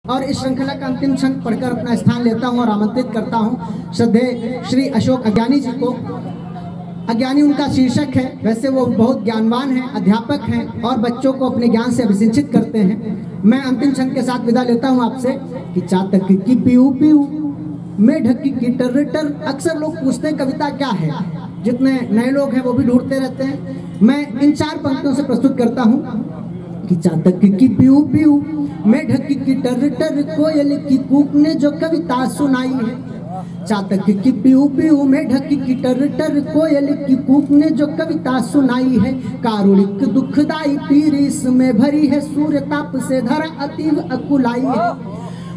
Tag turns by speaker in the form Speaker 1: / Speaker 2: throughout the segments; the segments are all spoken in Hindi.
Speaker 1: और इस श्रृंखला का अंतिम क्षण पढ़कर अपना स्थान लेता हूं और आमंत्रित करता हूं श्रद्धेय श्री अशोक अज्ञानी जी को। अज्ञानी उनका शीर्षक है, वैसे वो बहुत ज्ञानवान हैं, अध्यापक हैं और बच्चों को अपने ज्ञान से अभिसिंचित करते हैं। मैं अंतिम क्षण के साथ विदा लेता हूं आपसे कि चातक की पीऊ पीऊ में ढकी की टर टर। अक्सर लोग पूछते हैं कविता क्या है, जितने नए लोग हैं वो भी ढूंढते रहते हैं। मैं इन 4 पंक्तियों से प्रस्तुत करता हूं कि चातक की पीऊ पीऊ में ढकी की टर टर, कोयल की कूक ने जो कविता सुनाई है। चातक की पीऊ पीऊ में ढकी की टर टर, कोयल की कूक ने जो कविता सुनाई है। कारुणिक दुखदाई पीर इसमें भरी है, सूर्य ताप से धरा अतीव अकुलाई है।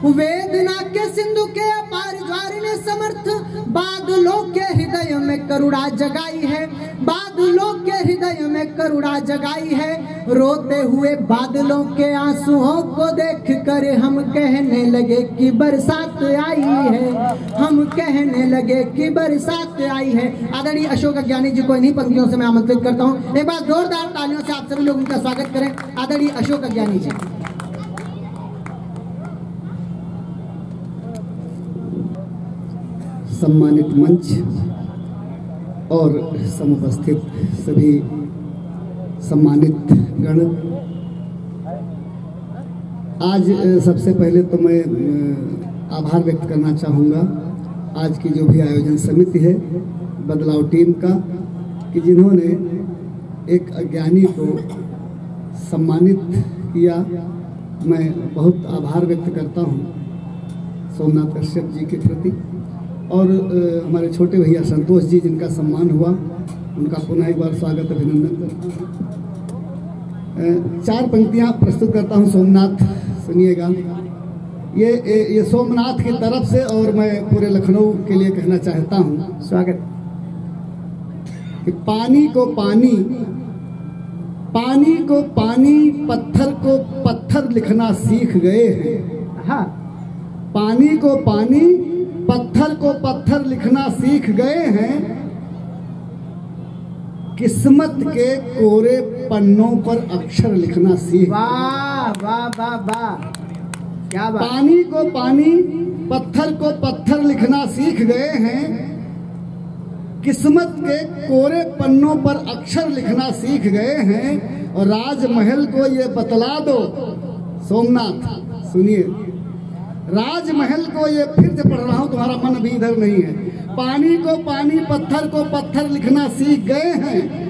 Speaker 1: वेदना के सिंधु के अपार ज्वार ने समर्थ बादलों के हृदय में करुणा जगाई है। बादलों के हृदय में करुणा जगाई है। रोते हुए बादलों के आंसुओं को देख कर हम कहने लगे कि बरसात आई है। हम कहने लगे कि बरसात आई है। आदरणीय अशोक अज्ञानी जी को इन्हीं पंक्तियों से मैं आमंत्रित करता हूँ। एक बार जोरदार तालियों से आप सभी लोग उनका स्वागत करें। आदरणीय अशोक अज्ञानी जी।
Speaker 2: सम्मानित मंच और समुपस्थित सभी सम्मानित गण, आज सबसे पहले तो मैं आभार व्यक्त करना चाहूँगा आज की जो भी आयोजन समिति है, बदलाव टीम का, कि जिन्होंने एक अज्ञानी को सम्मानित किया। मैं बहुत आभार व्यक्त करता हूँ सोमनाथ कश्यप जी के प्रति, और हमारे छोटे भैया संतोष जी जिनका सम्मान हुआ, उनका पुनः एक बार स्वागत अभिनंदन करता हूँ। 4 पंक्तियाँ प्रस्तुत करता हूँ। सोमनाथ सुनिएगा, ये सोमनाथ की तरफ से और मैं पूरे लखनऊ के लिए कहना चाहता हूँ स्वागत कि पानी को पानी, पानी को पानी, पत्थर को पत्थर लिखना सीख गए हैं। हाँ, पानी को पानी, पत्थर को पत्थर लिखना सीख गए हैं। किस्मत के कोरे पन्नों पर अक्षर लिखना सीख।
Speaker 1: वाह वाह वाह वाह, क्या बात।
Speaker 2: पानी को पानी, पत्थर को पत्थर लिखना सीख गए हैं। किस्मत के कोरे पन्नों पर अक्षर लिखना सीख गए हैं। और राजमहल को ये बतला दो, सोमनाथ सुनिए, राजमहल को ये फिर से पढ़ रहा हूँ, तुम्हारा मन अभी इधर नहीं है। पानी को पानी, पत्थर को पत्थर लिखना सीख गए हैं।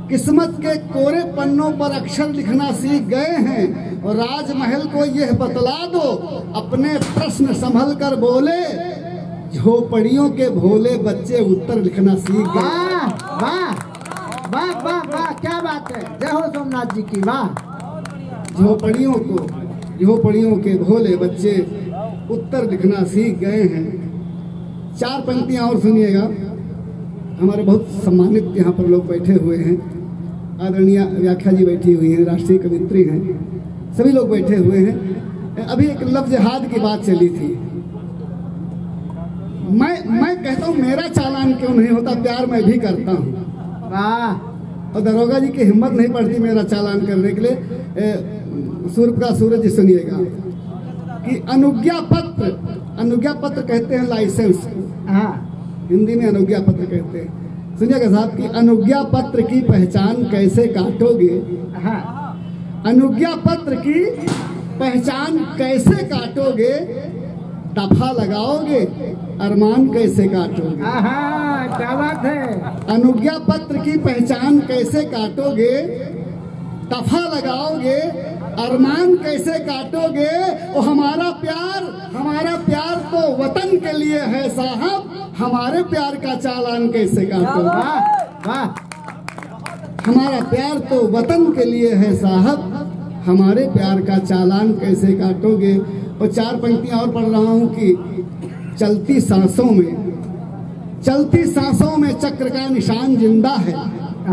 Speaker 2: किस्मत के कोरे पन्नों पर अक्षर लिखना सीख गए हैं। और राजमहल को यह बतला दो, अपने प्रश्न संभल कर बोले, झोपड़ियों के भोले बच्चे उत्तर लिखना सीख गए।
Speaker 1: वाह वाह वाह वाह वाह, क्या बात है। जय हो सोमनाथ जी की। वाह।
Speaker 2: झोपड़ियों के भोले बच्चे उत्तर लिखना सीख गए हैं। 4 पंक्तियां और सुनिएगा। हमारे बहुत सम्मानित यहाँ पर लोग बैठे हुए हैं। आदरणीय व्याख्या जी बैठी हुई हैं, राष्ट्रीय कवित्री हैं, सभी लोग बैठे हुए हैं। अभी एक लफ्ज जिहाद की बात चली थी। मैं कहता हूँ मेरा चालान क्यों नहीं होता, प्यार मैं भी करता हूँ।
Speaker 1: वाह।
Speaker 2: और दरोगा जी की हिम्मत नहीं पड़ती मेरा चालान करने के लिए। सूर्य का सूरज सुनिएगा कि अनुज्ञा पत्र कहते हैं लाइसेंस।
Speaker 1: हाँ,
Speaker 2: हिंदी में अनुज्ञा पत्र कहते हैं। सुनिएगा साहब कि अनुज्ञा पत्र की पहचान कैसे काटोगे।
Speaker 1: हाँ,
Speaker 2: अनुज्ञा पत्र की पहचान कैसे काटोगे, दफा लगाओगे, अरमान कैसे काटोगे।
Speaker 1: हाँ, क्या बात है।
Speaker 2: अनुज्ञा पत्र की पहचान कैसे काटोगे, दफा लगाओगे, अरमान कैसे काटोगे। वो हमारा प्यार तो वतन के लिए है साहब, हमारे प्यार का चालान कैसे काटोगे।
Speaker 1: वाह वाह।
Speaker 2: हमारा प्यार तो वतन के लिए है साहब, हमारे प्यार का चालान कैसे काटोगे। और 4 पंक्तियां और पढ़ रहा हूं कि चलती सांसों में चक्र का निशान जिंदा है।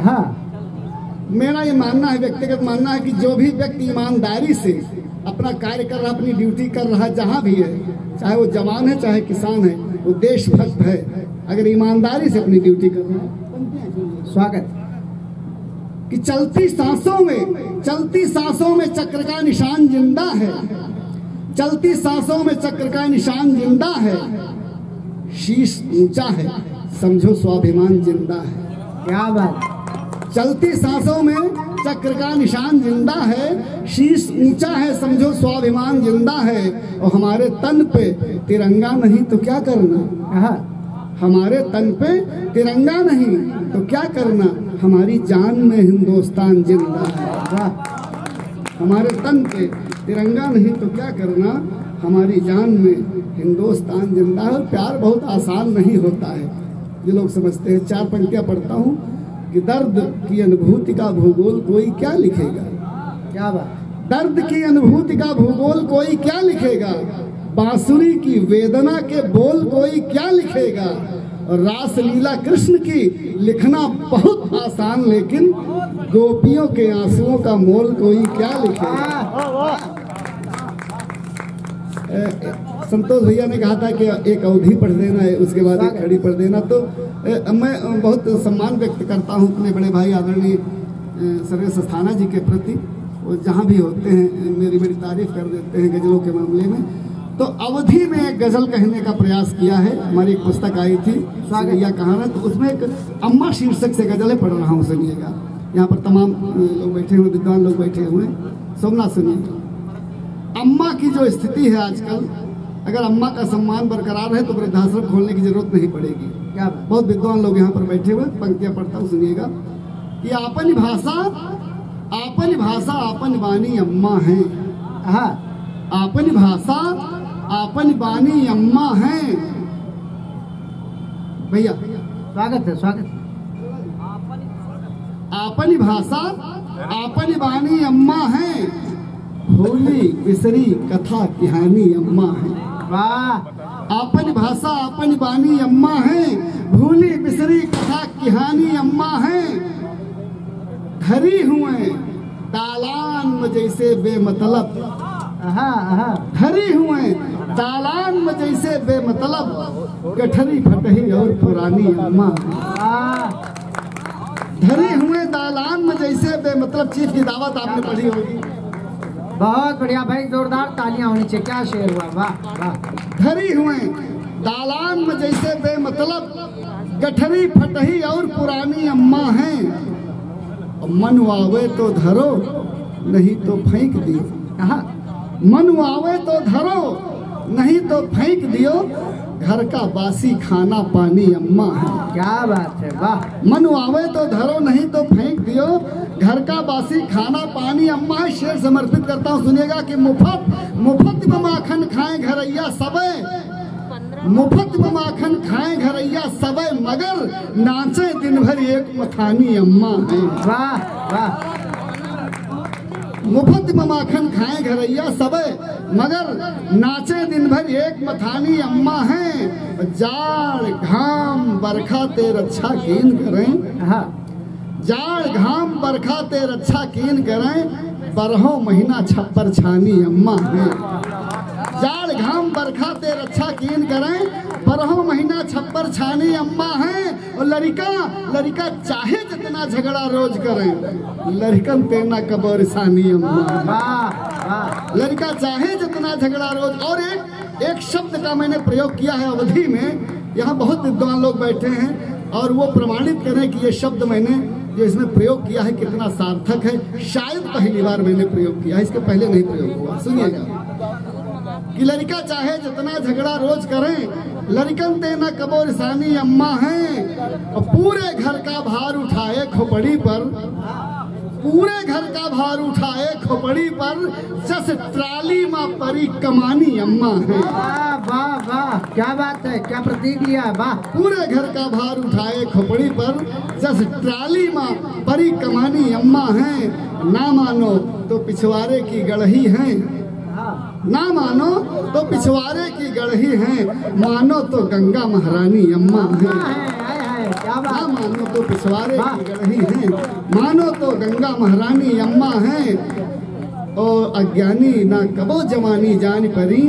Speaker 1: हाँ,
Speaker 2: मेरा ये मानना है, व्यक्तिगत मानना है कि जो भी व्यक्ति ईमानदारी से अपना कार्य कर रहा, अपनी ड्यूटी कर रहा, जहाँ भी है, चाहे वो जवान है चाहे किसान है, वो देशभक्त है अगर ईमानदारी से अपनी ड्यूटी कर रहा है।
Speaker 1: स्वागत
Speaker 2: कि चलती सांसों में चक्र का निशान जिंदा है। चलती सांसों में चक्र का निशान जिंदा है, शीश ऊंचा है समझो स्वाभिमान जिंदा है।
Speaker 1: क्या बात।
Speaker 2: चलती सांसों में चक्र का निशान जिंदा है, शीश ऊंचा है समझो स्वाभिमान जिंदा है। और हमारे तन पे तिरंगा नहीं तो क्या करना, हमारे तन पे तिरंगा नहीं तो क्या करना, हमारी जान में हिंदुस्तान जिंदा है। हमारे तन पे तिरंगा नहीं तो क्या करना, हमारी जान में हिंदुस्तान जिंदा है। प्यार बहुत आसान नहीं होता है, ये लोग समझते हैं। 4 पंक्तियां पढ़ता हूँ कि दर्द की अनुभूति का भूगोल कोई क्या लिखेगा।
Speaker 1: क्या बात।
Speaker 2: दर्द की अनुभूति का भूगोल कोई क्या लिखेगा, बांसुरी की वेदना के बोल कोई क्या लिखेगा। और रासलीला कृष्ण की लिखना बहुत आसान, लेकिन गोपियों के आंसुओं का मोल कोई क्या लिखेगा। संतोष भैया ने कहा था कि एक अवधि पढ़ देना है, उसके बाद एक खड़ी पढ़ देना। तो मैं बहुत सम्मान व्यक्त करता हूँ अपने बड़े भाई आदरणीय सर्वेश अस्थाना जी के प्रति। वो जहाँ भी होते हैं मेरी बड़ी तारीफ कर देते हैं गजलों के मामले में। तो अवधि में एक गजल कहने का प्रयास किया है। हमारी एक पुस्तक आई थी स्वागत कहानी, तो उसमें एक अम्मा शीर्षक से गजलें पढ़ रहा हूँ, सुनिएगा। यहाँ पर तमाम लोग बैठे हुए, विद्वान लोग बैठे हुए, सोमनाथ सुनिएगा। अम्मा की जो स्थिति है आजकल, अगर अम्मा का सम्मान बरकरार है तो वृद्धाश्रम खोलने की जरूरत नहीं पड़ेगी। क्या बहुत विद्वान लोग यहाँ पर बैठे हुए, पंक्तियां पढ़ता हूँ, सुनिएगा। कि आपन भाषा आपन बानी अम्मा है, आपन भाषा आपन बानी अम्मा है। भैया
Speaker 1: स्वागत है, स्वागत।
Speaker 2: आपन भाषा आपन बानी अम्मा है, भूली बिसरी कथा कहानी अम्मा है।
Speaker 1: वाह।
Speaker 2: आपन भाषा आपन बानी अम्मा है, भूली बिसरी कथा कहानी अम्मा है। धरी हुए दालान में जैसे बेमतलब, धरी हुए दालान में जैसे बेमतलब, गठरी फटही और पुरानी अम्मा है। धरी हुए दालान में जैसे बेमतलब। चीफ की दावत आपने पढ़ी होगी।
Speaker 1: बहुत बढ़िया भाई, जोरदार तालियां होनी चाहिए। क्या शेर हुआ, वाह वाह।
Speaker 2: धरी हुए दालान में जैसे बेमतलब, गठरी फटही और पुरानी अम्मा है। मन आवे तो धरो नहीं तो फेंक दियो, मन आवे तो धरो नहीं तो फेंक दियो, घर का बासी खाना पानी अम्मा है।
Speaker 1: क्या बात है, वाह।
Speaker 2: मन आवे तो धरो नहीं तो फेंक दियो, घर का बासी खाना पानी अम्मा है। शेर समर्पित करता हूँ, सुनिएगा। कि मुफ्त में माखन खाए घरैया सबे, मुफ्त में माखन खाए घरैया सबे, मगर नाचे दिन भर एक मथानी अम्मा है।
Speaker 1: वाह वाह।
Speaker 2: मुफ्त में माखन खाए घरैया सबे, मगर नाचे दिन भर एक मथानी अम्मा है। जाड़ घाम बरखा ते रक्षा कीन करें, जाड़ घाम बरखा ते रक्षा कीन करें, बरहों महीना छप्पर छानी अम्मा है। जाड़ घाम बरखा ते रक्षा कीन करें, बरहों महीना छप्पर छानी अम्मा है। और लड़का चाहे जितना झगड़ा रोज करें, लड़कन तेना कबरसानी अम्मा। लड़का चाहे जितना झगड़ा रोज। और एक शब्द का मैंने प्रयोग किया है अवधि में, यहाँ बहुत विद्वान लोग बैठे हैं और वो प्रमाणित करें कि ये शब्द मैंने जो इसमें प्रयोग किया है कितना सार्थक है। शायद पहली बार मैंने प्रयोग किया है, इसके पहले नहीं प्रयोग हुआ। सुनिएगा। कि लड़का चाहे जितना झगड़ा रोज करें, लड़कन तेना कबरसानी अम्मा है। और पूरे घर का भार उठाए खोपड़ी पर, पूरे घर का भार उठाए खोपड़ी पर, जस ट्राली माँ परी कमानी अम्मा है।
Speaker 1: वाह वाह, क्या बात है, क्या प्रतीक लिया, वाह।
Speaker 2: पूरे घर का भार उठाए खोपड़ी पर, जस ट्राली माँ परी कमानी अम्मा है। ना मानो तो पिछवाड़े की गढ़ही है, ना मानो तो पिछवाड़े की गढ़ही है, मानो तो गंगा महारानी अम्मा है। ना मानो तो पिछवाड़े की गढ़ही है, मानो तो गंगा महारानी अम्मा है। और अज्ञानी ना कबो जवानी जान परी,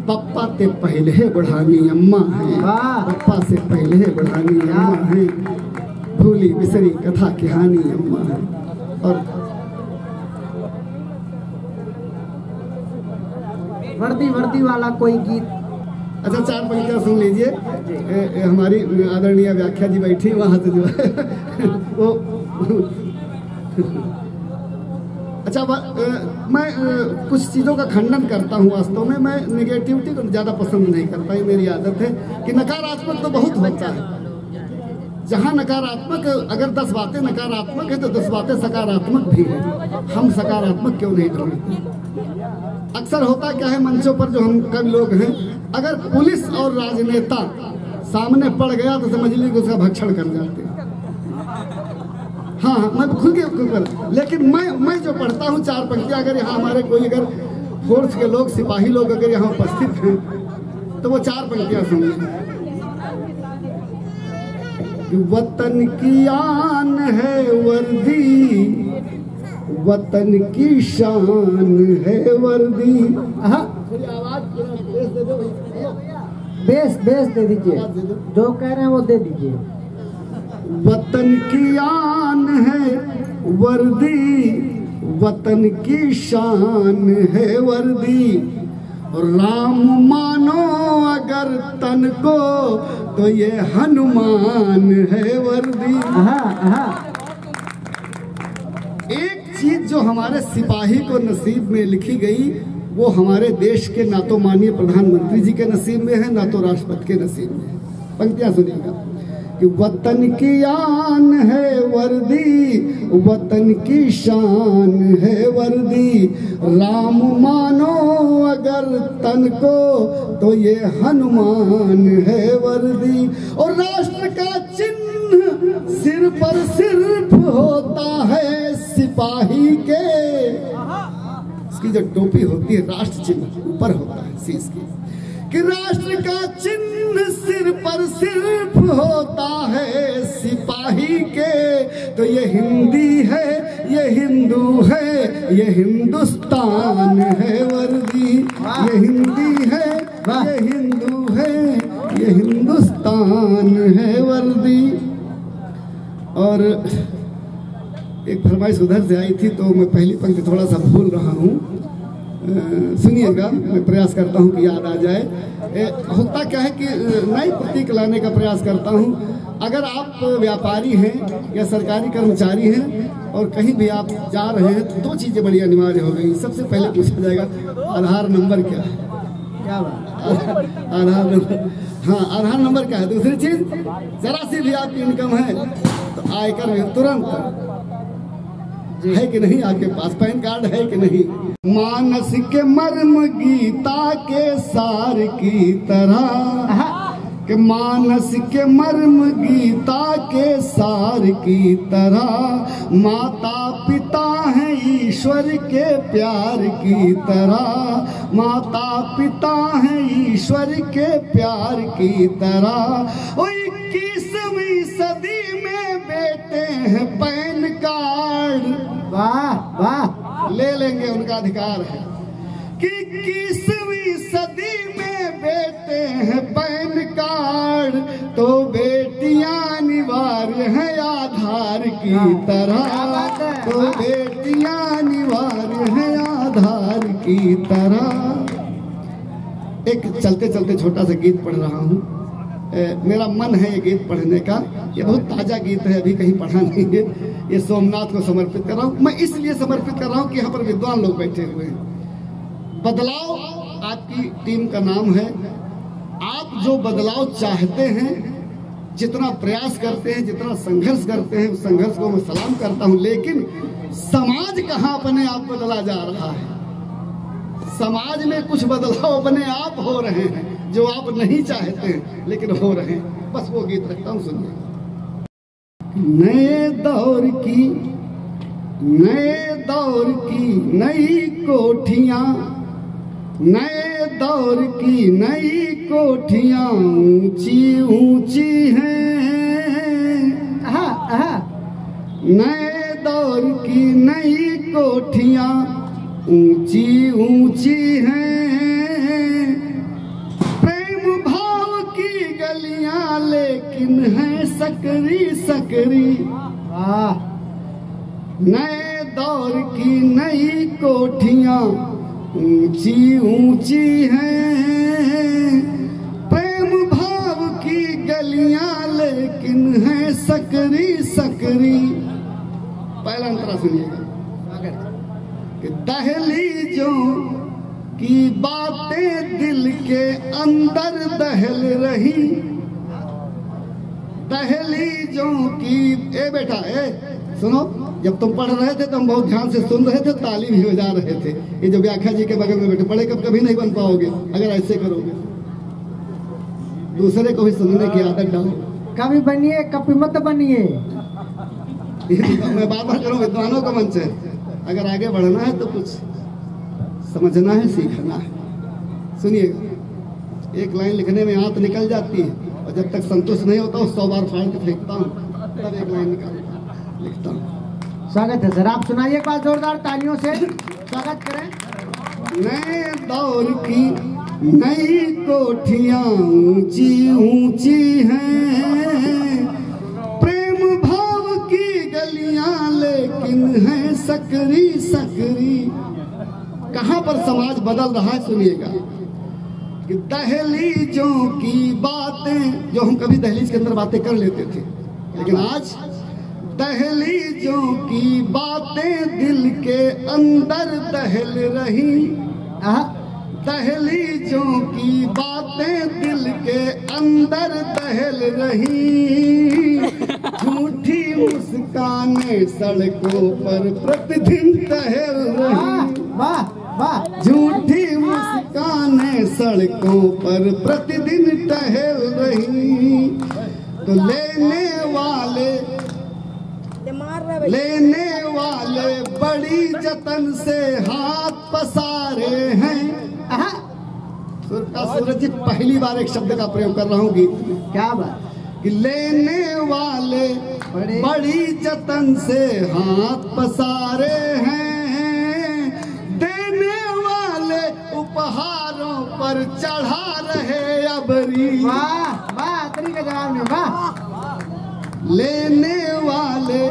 Speaker 2: पप्पा ते पहले बढ़ानी अम्मा है। पप्पा से पहले बढ़ानी अम्मा है, भूली बिसरी कथा कहानी अम्मा है। और
Speaker 1: वर्दी वर्दी वाला कोई गीत।
Speaker 2: अच्छा, 4 पंक्तियां सुन लीजिए। हमारी आदरणीय व्याख्या जी बैठी वहाँ से जो है वो अच्छा, मैं कुछ चीज़ों का खंडन करता हूँ। वास्तव में मैं निगेटिविटी को ज़्यादा पसंद नहीं करता। ये मेरी आदत है कि नकारात्मक तो बहुत होता है। जहाँ नकारात्मक, अगर 10 बातें नकारात्मक है तो 10 बातें सकारात्मक भी है। हम सकारात्मक क्यों नहीं ढूंढते? अक्सर होता क्या है मंचों पर जो हम कई लोग हैं, अगर पुलिस और राजनेता सामने पड़ गया तो समझ लीजिए कि उसका भक्षण कर जाते हैं। हाँ, मैं खुल के ऊपर, लेकिन मैं जो पढ़ता हूँ 4 पंक्तियाँ, अगर यहाँ हमारे कोई अगर फोर्स के लोग, सिपाही लोग अगर यहाँ उपस्थित हैं तो वो 4 पंक्तियाँ सुनिए। वतन की आन है वर्दी, वतन की शान है वर्दी।
Speaker 1: बेस दे दीजिए, जो कह रहे हैं वो दे दीजिए।
Speaker 2: वतन की आन है वर्दी, वतन की शान है वर्दी। राम मानो अगर तन को तो ये हनुमान है वर्दी। एक चीज जो हमारे सिपाही को नसीब में लिखी गई वो हमारे देश के ना तो माननीय प्रधानमंत्री जी के नसीब में है, ना तो राष्ट्रपति के नसीब में है। पंक्तियां सुनिएगा कि वतन की आन है वर्दी, वतन की शान है वर्दी। राम मानो अगर तन को तो ये हनुमान है वर्दी। और राष्ट्र का चिन्ह सिर पर सिर्फ होता है सिपाही के। इसकी जो टोपी होती है राष्ट्र चिन्ह ऊपर होता है शीश की, कि राष्ट्र का चिन्ह सिर पर सिर्फ होता है सिपाही के। तो ये हिंदी है, ये हिंदू है, ये हिंदुस्तान है वर्दी। ये हिंदी है, ये हिंदू है, ये हिंदुस्तान है वर्दी। और एक फरमाइश उधर से आई थी तो मैं पहली पंक्ति थोड़ा सा भूल रहा हूँ, सुनिएगा। मैं प्रयास करता हूँ कि याद आ जाए। होता क्या है कि नई प्रतीक लाने का प्रयास करता हूँ। अगर आप व्यापारी हैं या सरकारी कर्मचारी हैं और कहीं भी आप जा रहे हैं तो 2 चीज़ें बड़ी अनिवार्य हो गई। सबसे पहले पूछा जाएगा आधार नंबर क्या है। क्या बात? आधार नंबर, हाँ, आधार नंबर क्या है। दूसरी चीज़, जरा सी भी आपकी इनकम है तो आयकर में तुरंत है कि नहीं आपके पास, पैन कार्ड है कि नहीं। मानस के मर्म गीता के सार की तरह, कि मानस के मर्म गीता के सार की तरह। माता पिता है ईश्वर के प्यार की तरह। माता पिता है ईश्वर के प्यार की तरह। 21वीं सदी में बेटे हैं पैन कार्ड।
Speaker 1: वाह वाह,
Speaker 2: ले लेंगे, उनका अधिकार है कि 21वीं सदी में बेटे हैं पैन कार्ड। तो बेटियां अनिवार्य हैं आधार की तरह। तो बेटियां अनिवार्य हैं आधार की तरह। एक चलते चलते छोटा सा गीत पढ़ रहा हूँ। मेरा मन है ये गीत पढ़ने का। ये बहुत ताज़ा गीत है, अभी कहीं पढ़ा नहीं है। ये सोमनाथ को समर्पित कर रहा हूँ। मैं इसलिए समर्पित कर रहा हूँ कि यहाँ पर विद्वान लोग बैठे हुए हैं। बदलाव आपकी टीम का नाम है। आप जो बदलाव चाहते हैं, जितना प्रयास करते हैं, जितना संघर्ष करते हैं, उस संघर्ष को मैं सलाम करता हूँ। लेकिन समाज कहाँ अपने आप बदला जा रहा है। समाज में कुछ बदलाव अपने आप हो रहे हैं जो आप नहीं चाहते हैं, लेकिन हो रहे हैं। बस वो गीत रखता हूँ, सुनिए। नए दौर की नई कोठियाँ, नए दौर की नई कोठियाँ ऊंची ऊंची हैं। नए दौर की नई कोठियाँ ऊंची ऊंची हैं। प्रेम भाव की गलियां लेकिन है सकरी सकरी। नए दौर की नई कोठियां ऊंची ऊंची हैं प्रेम भाव की गलियां, लेकिन हैं सकरी सकरी। पहला अंतरा सुनिएगा कि दहलीजों की बातें दिल के अंदर दहल रही, दहलीजों की। ए बेटा ए सुनो, जब तुम पढ़ रहे थे तो हम बहुत ध्यान से सुन रहे थे, ताली भी बजा रहे थे। ये जो व्याख्या जी के बगल में बैठे, पढ़े कभी नहीं बन पाओगे अगर ऐसे करोगे। दूसरे को भी सुनने की आदत डालो।
Speaker 1: कभी बनिए कभी मत बनिए।
Speaker 2: मैं बार बार करूँ, विद्वानों का मंच है। अगर आगे बढ़ना है तो कुछ समझना है, सीखना है। सुनिएगा, एक लाइन लिखने में आंत निकल जाती है और जब तक संतुष्ट नहीं होता 100 बार फाड़ के फेंकता हूँ, तब एक लाइन निकाल लिखता हूँ।
Speaker 1: स्वागत है सर, आप सुनाइए एक बार जोरदार तालियों से स्वागत करें।
Speaker 2: नए दौर की नई कोठियां ऊंची ऊंची हैं, प्रेम भाव की गलियां लेकिन हैं सकरी सकरी। कहां पर समाज बदल रहा है सुनिएगा कि दहलीजों की बातें, जो हम कभी दहलीज के अंदर बातें कर लेते थे, लेकिन आज दहलीजों की बातें दिल के अंदर दहल रही, दहलीजों की बातें दिल के अंदर दहल रही, झूठी मुस्कानें सड़कों पर प्रतिदिन टहल रही।
Speaker 1: वाह वाह,
Speaker 2: झूठी मुस्कानें सड़कों पर प्रतिदिन टहल रही, तो लेने वाले बड़ी जतन से हाथ पसारे हैं। सूरज जी पहली बार एक शब्द का प्रयोग कर रहा हूँ गीत में।
Speaker 1: क्या बात
Speaker 2: कि लेने वाले बड़ी जतन से हाथ पसारे हैं, देने वाले उपहारों पर चढ़ा रहे अबरी।
Speaker 1: वाह वाह, अतरी का जवाब नहीं। वाह,
Speaker 2: लेने वाले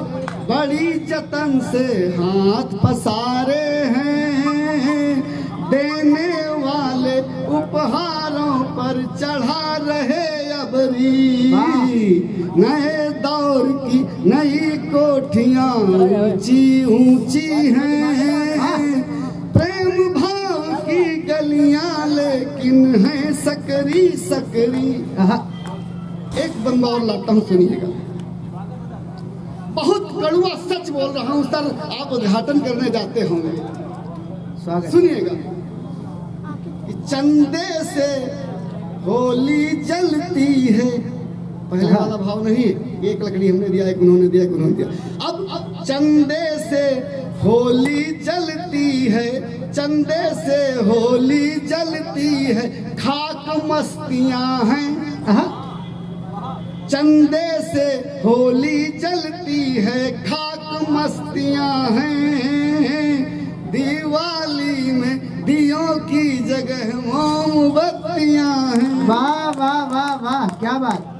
Speaker 2: बड़ी जतन से हाथ पसारे हैं, देने वाले उपहारों पर चढ़ा रहे अबरी। नए दौर की नई कोठियां ऊंची ऊंची हैं, प्रेम भाव की गलियां लेकिन हैं सकरी सकरी। एक बंदा और लाता हूँ, सुनिएगा। बहुत कड़वा सच बोल रहा हूँ सर, आप उद्घाटन करने जाते होंगे। सुनिएगा, चंदे से होली जलती है। पहले वाला भाव नहीं, एक लकड़ी हमने दिया, एक उन्होंने दिया, एक उन्होंने दिया। अब चंदे से होली जलती है, चंदे से होली जलती है, खाक मस्तियां हैं। चंदे से होली जलती है, खाक मस्तियां हैं, दिवाली में दियों की जगह मोमबत्तियां हैं।
Speaker 1: वाह वाह वाह वाह, क्या बात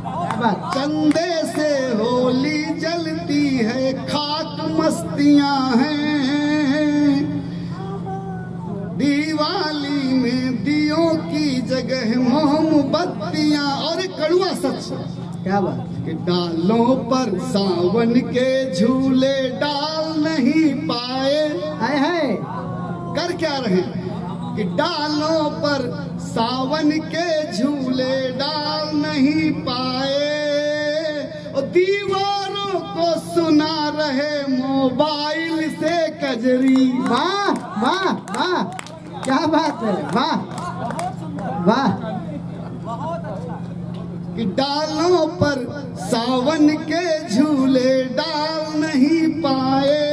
Speaker 1: क्या बात।
Speaker 2: चंदे से होली जलती है, खाक मस्तियां हैं, दिवाली में दियों की जगह मोमबत्तियां। और एक कड़वा सच,
Speaker 1: क्या बात।
Speaker 2: कि डालों पर सावन के झूले डाल नहीं पाए।
Speaker 1: है
Speaker 2: कर क्या रहे कि डालों पर सावन के झूले डाल नहीं पाए, और दीवारों को सुना रहे मोबाइल से कजरी।
Speaker 1: वाह वाह वाह, क्या बात है। वाह वाह,
Speaker 2: कि डालों पर सावन के झूले डाल नहीं पाए,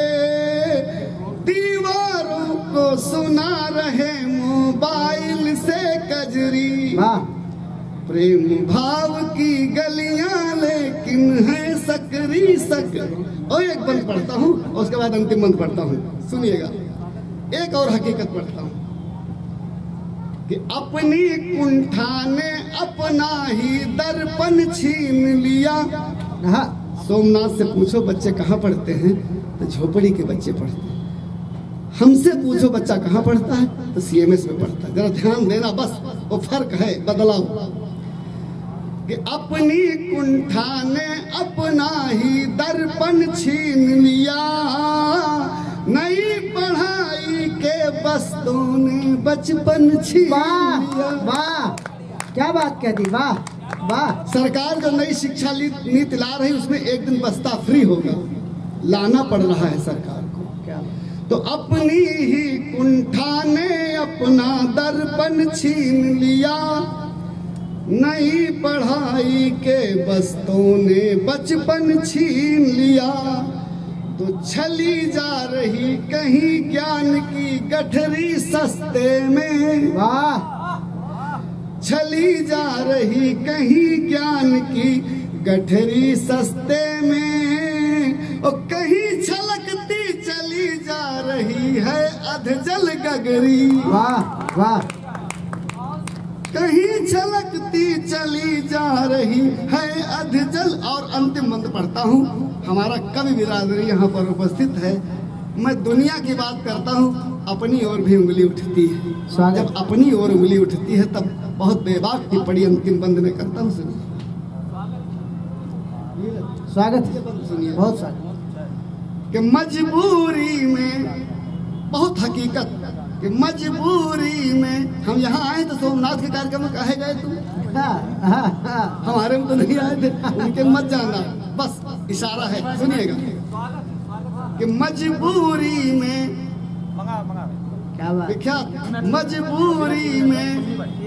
Speaker 2: दीवारों को सुना रहे मोबाइल से कजरी।
Speaker 1: वाह,
Speaker 2: प्रेम भाव की गलियां लेकिन है सकरी सकरी। और एक बंद पढ़ता हूँ, उसके बाद अंतिम बंद पढ़ता हूँ। सुनिएगा, एक और हकीकत पढ़ता हूँ कि अपनी कुंठा ने अपना ही दर्पण छीन लिया। सोमनाथ से पूछो बच्चे कहाँ पढ़ते हैं, तो झोपड़ी के बच्चे पढ़ते हैं। हमसे पूछो बच्चा कहाँ पढ़ता है, तो CMS में पढ़ता है। जरा ध्यान देना, बस वो फर्क है, बदलाव कि अपनी कुंठा ने अपना ही दर्पण छीन लिया, नई पढ़ाई के बस्तों ने बचपन छीन लिया।
Speaker 1: वाह, क्या बात कह दी, वाह वाह।
Speaker 2: सरकार जो नई शिक्षा नीति ला रही उसमें एक दिन बस्ता फ्री होगा, लाना पड़ रहा है सरकार को।
Speaker 1: क्या
Speaker 2: तो अपनी ही कुंठा ने अपना दर्पण छीन लिया, नई पढ़ाई के बस्तों ने बचपन छीन लिया। तो चली जा रही कहीं ज्ञान की गठरी सस्ते में,
Speaker 1: वाह,
Speaker 2: चली जा रही कहीं ज्ञान की गठरी सस्ते में, और कहीं छलकती चली जा रही है अधजल गगरी।
Speaker 1: वाह वाह,
Speaker 2: कहीं छलकती चली जा रही है अधजल। और अंतिम मंत्र पढ़ता हूँ। हमारा कवि बिरादरी यहाँ पर उपस्थित है। मैं दुनिया की बात करता हूँ, अपनी ओर भी उंगली उठती है। जब अपनी ओर उंगली उठती है तब बहुत बेबाक टिप्पणी अंतिम बंद में करता हूँ। सुनिए,
Speaker 1: स्वागत है,
Speaker 2: सुनिए।
Speaker 1: बहुत स्वागत।
Speaker 2: कि मजबूरी में, बहुत हकीकत कि मजबूरी में हम यहाँ आए तो सोमनाथ के कार्यक्रम में कहे गए तुम, हमारे में तो नहीं आए थे, उनके मत जाना, बस इशारा है, सुनिएगा। कि मजबूरी में,
Speaker 1: क्या बात,
Speaker 2: क्या मजबूरी में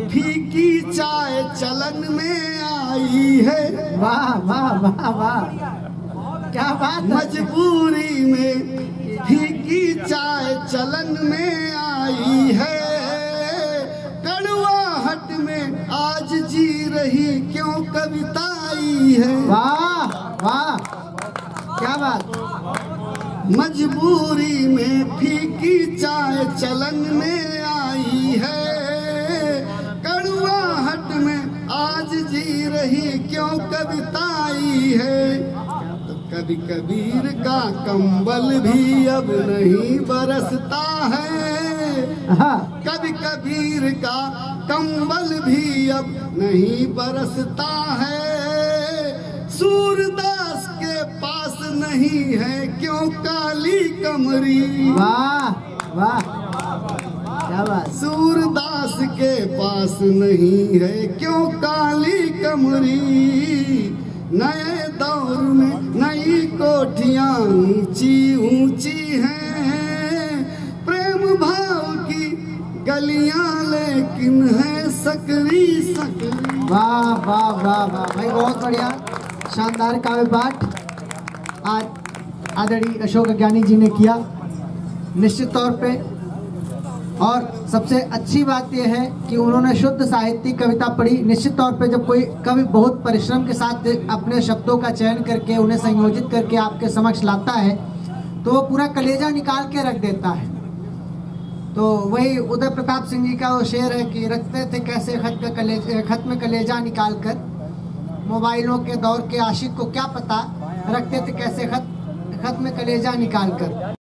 Speaker 2: फीकी चाय चलन में आई है।
Speaker 1: वाह वाह वाह वाह, क्या बात है।
Speaker 2: मजबूरी में फीकी चाय चलन में आई है, कड़वाहट में आज जी रही क्यों कविताई है।
Speaker 1: वाह वाह, क्या बात।
Speaker 2: मजबूरी में फीकी चाय चलन में आई है, कड़वाहट में आज जी रही क्यों कविताई है। तो कभी कबीर का कंबल भी अब नहीं बरसता है, कभी कबीर का कंबल भी अब नहीं बरसता है। सूरदास के पास नहीं है क्यों काली कमरी।
Speaker 1: वाह वाह, क्या बात।
Speaker 2: सूरदास के पास नहीं है क्यों काली कमरी। नए दौर में नई कोठियां ऊंची ऊंची हैं, प्रेम भाव की गलियां लेकिन है सकरी सकरी।
Speaker 1: वाह वाह वाह वाह भाई, बहुत बढ़िया, शानदार काव्य पाठ आज आदरणीय अशोक अज्ञानी जी ने किया, निश्चित तौर पे। और सबसे अच्छी बात यह है कि उन्होंने शुद्ध साहित्यिक कविता पढ़ी। निश्चित तौर पे जब कोई कवि बहुत परिश्रम के साथ अपने शब्दों का चयन करके उन्हें संयोजित करके आपके समक्ष लाता है तो वो पूरा कलेजा निकाल के रख देता है। तो वही उदय प्रताप सिंह जी का वो शेर है कि रखते थे कैसे खत में कलेजा निकाल कर, मोबाइलों के दौर के आशिक को क्या पता, रखते थे कैसे खत में कलेजा निकाल कर।